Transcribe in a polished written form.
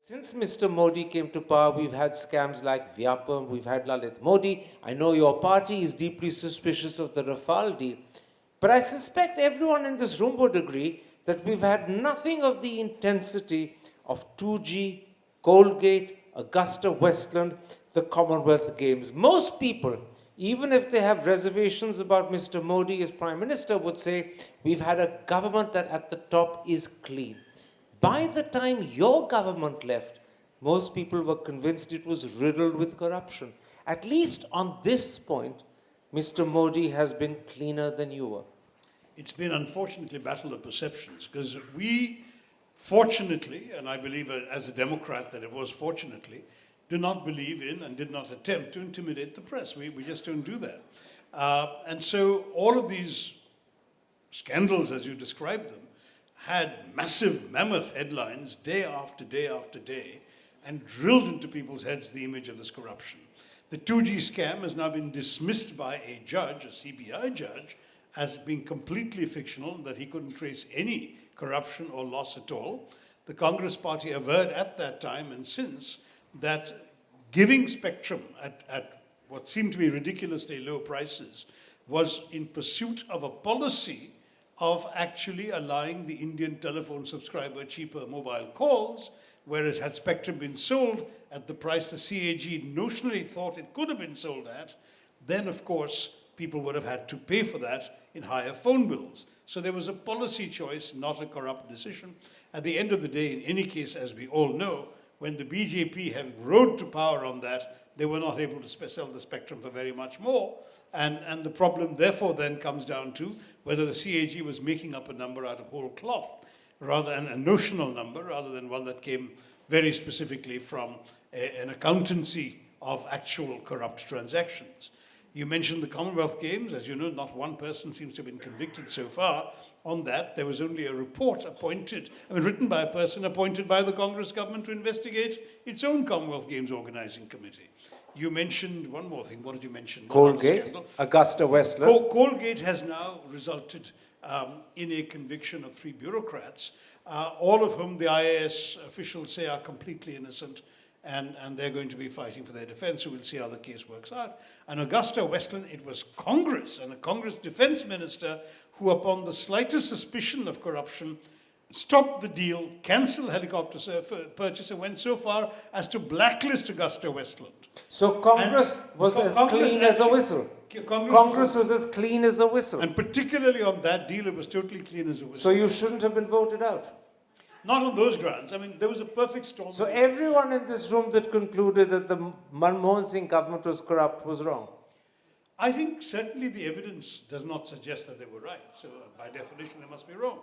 Since Mr. Modi came to power, we've had scams like Vyapam, we've had Lalit Modi. I know your party is deeply suspicious of the Rafale deal, but I suspect everyone in this room would agree that we've had nothing of the intensity of 2G, Coalgate, AgustaWestland, the Commonwealth Games. Most people, even if they have reservations about Mr. Modi as Prime Minister, would say we've had a government that at the top is clean. By the time your government left, most people were convinced it was riddled with corruption. At least on this point, Mr. Modi has been cleaner than you were. It's been, unfortunately, a battle of perceptions, because we, fortunately, and I believe as a Democrat that it was fortunately, do not believe in and did not attempt to intimidate the press. We just don't do that. And so all of these scandals, as you described them, had massive, mammoth headlines day after day after day, and drilled into people's heads the image of this corruption. The 2G scam has now been dismissed by a judge, a CBI judge, as being completely fictional, that he couldn't trace any corruption or loss at all. The Congress party averred at that time and since that giving spectrum at what seemed to be ridiculously low prices was in pursuit of a policy of actually allowing the Indian telephone subscriber cheaper mobile calls, whereas had spectrum been sold at the price the CAG notionally thought it could have been sold at, then of course people would have had to pay for that in higher phone bills. So there was a policy choice, not a corrupt decision. At the end of the day, in any case, as we all know, when the BJP have rode to power on that, they were not able to sell the spectrum for very much more. And the problem, therefore, then comes down to whether the CAG was making up a number out of whole cloth, rather than a notional number, rather than one that came very specifically from an accountancy of actual corrupt transactions. You mentioned the Commonwealth Games. As you know, not one person seems to have been convicted so far on that. There was only a report written by a person appointed by the Congress government to investigate its own Commonwealth Games Organizing Committee. You mentioned one more thing. What did you mention? Coalgate, AgustaWestland. Coalgate has now resulted in a conviction of 3 bureaucrats, all of whom the IAS officials say are completely innocent, and they're going to be fighting for their defense, so we'll see how the case works out. And AgustaWestland, it was Congress and a Congress defense minister who, upon the slightest suspicion of corruption, stopped the deal, cancelled helicopter purchase, and went so far as to blacklist AgustaWestland. So Congress was as clean as a whistle. Congress was as clean as a whistle. And particularly on that deal, it was totally clean as a whistle. So you shouldn't have been voted out? Not on those grounds. I mean, there was a perfect storm. So everyone in this room that concluded that the Manmohan Singh government was corrupt was wrong? I think certainly the evidence does not suggest that they were right. So by definition, they must be wrong.